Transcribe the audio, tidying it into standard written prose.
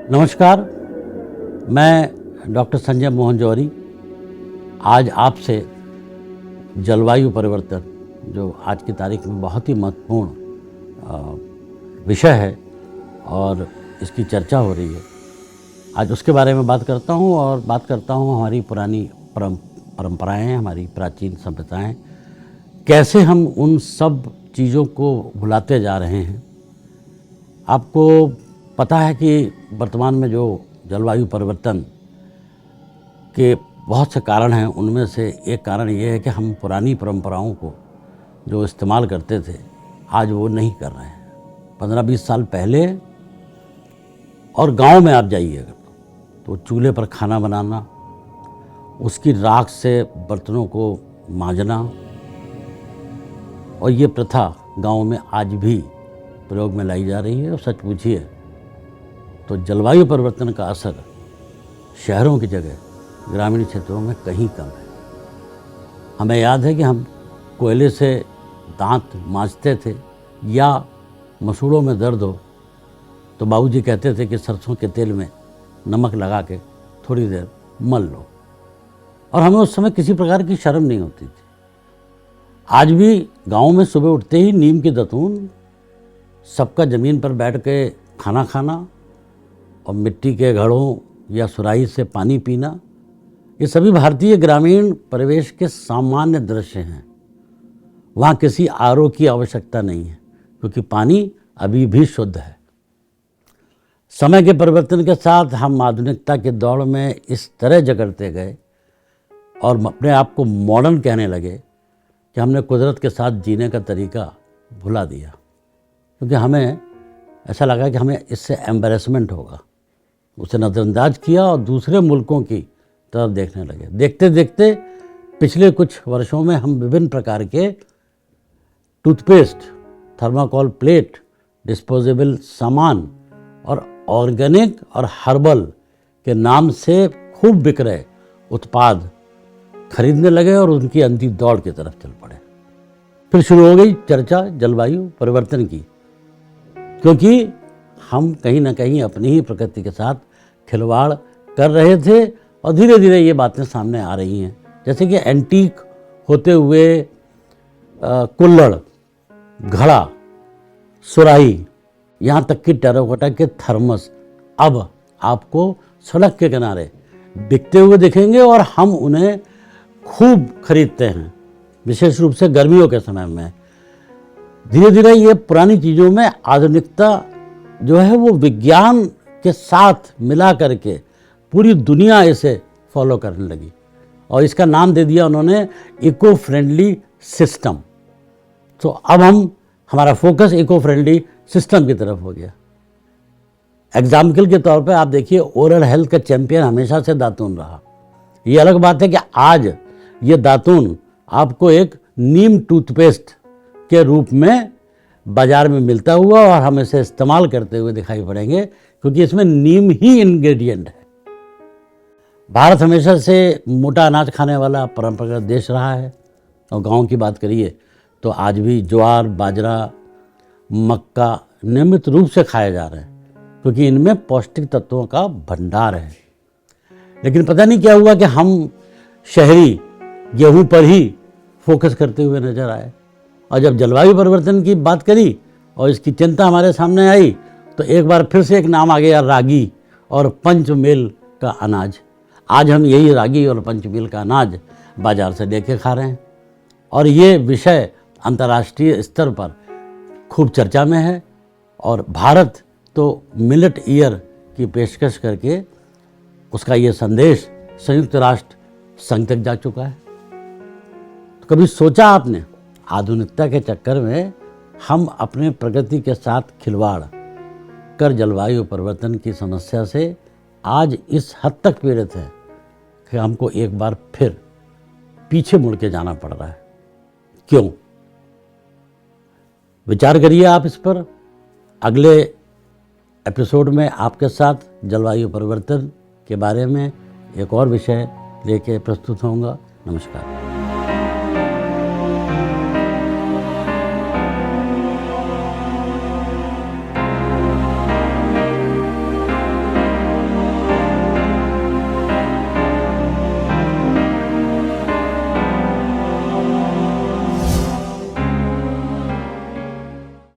नमस्कार, मैं डॉक्टर संजय मोहन जौहरी आज आपसे जलवायु परिवर्तन, जो आज की तारीख में बहुत ही महत्वपूर्ण विषय है और इसकी चर्चा हो रही है, आज उसके बारे में बात करता हूँ। और बात करता हूँ हमारी पुरानी परंपराएं, हमारी प्राचीन सभ्यताएं, कैसे हम उन सब चीज़ों को भुलाते जा रहे हैं। आपको पता है कि वर्तमान में जो जलवायु परिवर्तन के बहुत से कारण हैं, उनमें से एक कारण ये है कि हम पुरानी परंपराओं को जो इस्तेमाल करते थे आज वो नहीं कर रहे हैं। 15-20 साल पहले और गांव में आप जाइएगा तो चूल्हे पर खाना बनाना, उसकी राख से बर्तनों को मांजना, और ये प्रथा गांव में आज भी प्रयोग में लाई जा रही है। और सच पूछिए तो जलवायु परिवर्तन का असर शहरों की जगह ग्रामीण क्षेत्रों में कहीं कम है। हमें याद है कि हम कोयले से दांत मांजते थे, या मसूड़ों में दर्द हो तो बाबूजी कहते थे कि सरसों के तेल में नमक लगा के थोड़ी देर मल लो, और हमें उस समय किसी प्रकार की शर्म नहीं होती थी। आज भी गांव में सुबह उठते ही नीम की दतून, सबका ज़मीन पर बैठ के खाना खाना और मिट्टी के घड़ों या सुराही से पानी पीना, ये सभी भारतीय ग्रामीण परिवेश के सामान्य दृश्य हैं। वहाँ किसी आरओ की आवश्यकता नहीं है, क्योंकि पानी अभी भी शुद्ध है। समय के परिवर्तन के साथ हम आधुनिकता के दौड़ में इस तरह जकड़ते गए और अपने आप को मॉडर्न कहने लगे कि हमने कुदरत के साथ जीने का तरीका भुला दिया, क्योंकि हमें ऐसा लगा कि हमें इससे एम्बैरेसमेंट होगा। उसे नज़रअंदाज किया और दूसरे मुल्कों की तरफ देखने लगे। देखते देखते पिछले कुछ वर्षों में हम विभिन्न प्रकार के टूथपेस्ट, थर्माकोल प्लेट, डिस्पोजेबल सामान और ऑर्गेनिक और हर्बल के नाम से खूब बिक रहे उत्पाद खरीदने लगे और उनकी अंधी दौड़ की तरफ चल पड़े। फिर शुरू हो गई चर्चा जलवायु परिवर्तन की, क्योंकि हम कहीं ना कहीं अपनी ही प्रकृति के साथ खिलवाड़ कर रहे थे। और धीरे धीरे ये बातें सामने आ रही हैं, जैसे कि एंटीक होते हुए कुल्हड़, घड़ा, सुराही, यहाँ तक कि टेराकोटा के थर्मस अब आपको सड़क के किनारे बिकते हुए दिखेंगे, और हम उन्हें खूब खरीदते हैं, विशेष रूप से गर्मियों के समय में। धीरे धीरे ये पुरानी चीज़ों में आधुनिकता जो है वो विज्ञान के साथ मिला करके पूरी दुनिया इसे फॉलो करने लगी, और इसका नाम दे दिया उन्होंने इको फ्रेंडली सिस्टम। तो अब हमारा फोकस इको फ्रेंडली सिस्टम की तरफ हो गया। एग्जाम्पल के तौर पे आप देखिए, ओरल हेल्थ का चैंपियन हमेशा से दातून रहा। ये अलग बात है कि आज ये दातून आपको एक नीम टूथपेस्ट के रूप में बाजार में मिलता हुआ, और हम इसे इस्तेमाल करते हुए दिखाई पड़ेंगे, क्योंकि इसमें नीम ही इंग्रेडिएंट है। भारत हमेशा से मोटा अनाज खाने वाला परंपरागत देश रहा है, और गांव की बात करिए तो आज भी ज्वार, बाजरा, मक्का नियमित रूप से खाए जा रहे हैं, क्योंकि इनमें पौष्टिक तत्वों का भंडार है। लेकिन पता नहीं क्या हुआ कि हम शहरी गेहूं पर ही फोकस करते हुए नजर आए, और जब जलवायु परिवर्तन की बात करी और इसकी चिंता हमारे सामने आई तो एक बार फिर से एक नाम आ गया, रागी और पंचमेल का अनाज। आज हम यही रागी और पंचमेल का अनाज बाजार से लेके खा रहे हैं, और ये विषय अंतर्राष्ट्रीय स्तर पर खूब चर्चा में है। और भारत तो मिलेट ईयर की पेशकश करके उसका ये संदेश संयुक्त राष्ट्र संघ तक जा चुका है। तो कभी सोचा आपने, आधुनिकता के चक्कर में हम अपने प्रकृति के साथ खिलवाड़ कर जलवायु परिवर्तन की समस्या से आज इस हद तक पीड़ित है कि हमको एक बार फिर पीछे मुड़ के जाना पड़ रहा है। क्यों? विचार करिए आप इस पर। अगले एपिसोड में आपके साथ जलवायु परिवर्तन के बारे में एक और विषय लेके प्रस्तुत होऊंगा। नमस्कार।